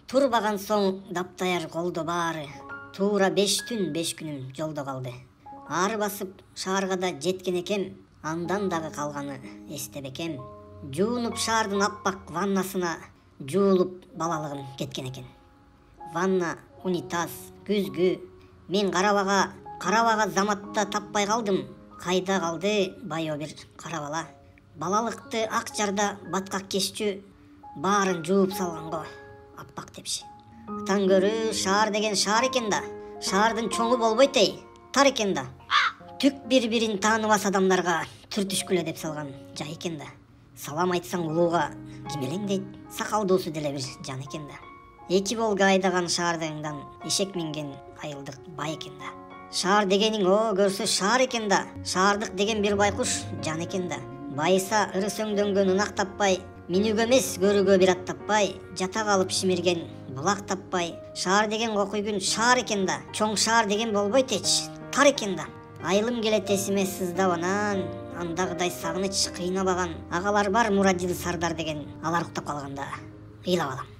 Турбаган соң даптаяр колдо баары. Туура 5 түн 5 күнүм жолдо калды. Ары басып шаарга да жеткен экем, андан дагы калганы эстебекем. Жуунуп шаардын аппак ваннасына жуулуп балалыгым кеткен экен. Ванна, унитаз, күзгү. Мен карабага заматта таппай калдым. Кайда калды байоо бир кара бала. Балалыкты ак жарда баткак кешчү баарын жууп салганго аппак депчи. Таң көрүү шаар деген шаар экен да. Шаардын чоңу болбойт эй, тар экен да. Түк бири-бирин тааныбас адамдарга түртүшкүлө деп салган жай экен да. Салам айтсаң улууга кимелеңдейт, сакалдуусу деле бир жан экен да. Эки волга айдаган шаардыгыңдан эшек минген айылдык бай экен да. Шаар дегениң көрсө шаар экен да. Шаардык деген бир байкуш жан экен да. Байыса ыры сөңдөнгөн ынак таппай, минүүгө эмес көрүүгө бир ат таппай, жата калып шимирген булак таппай. Шаар деген кокуй күн шаар экен да. Чоң шаар деген болбойт эч, тар экен да. Айылым келет эсиме сыздап анан, андагыдай сагыныч кыйнабаган агалар бар Мурадил Сардар деген. Алар уктап калганда ыйлап алам.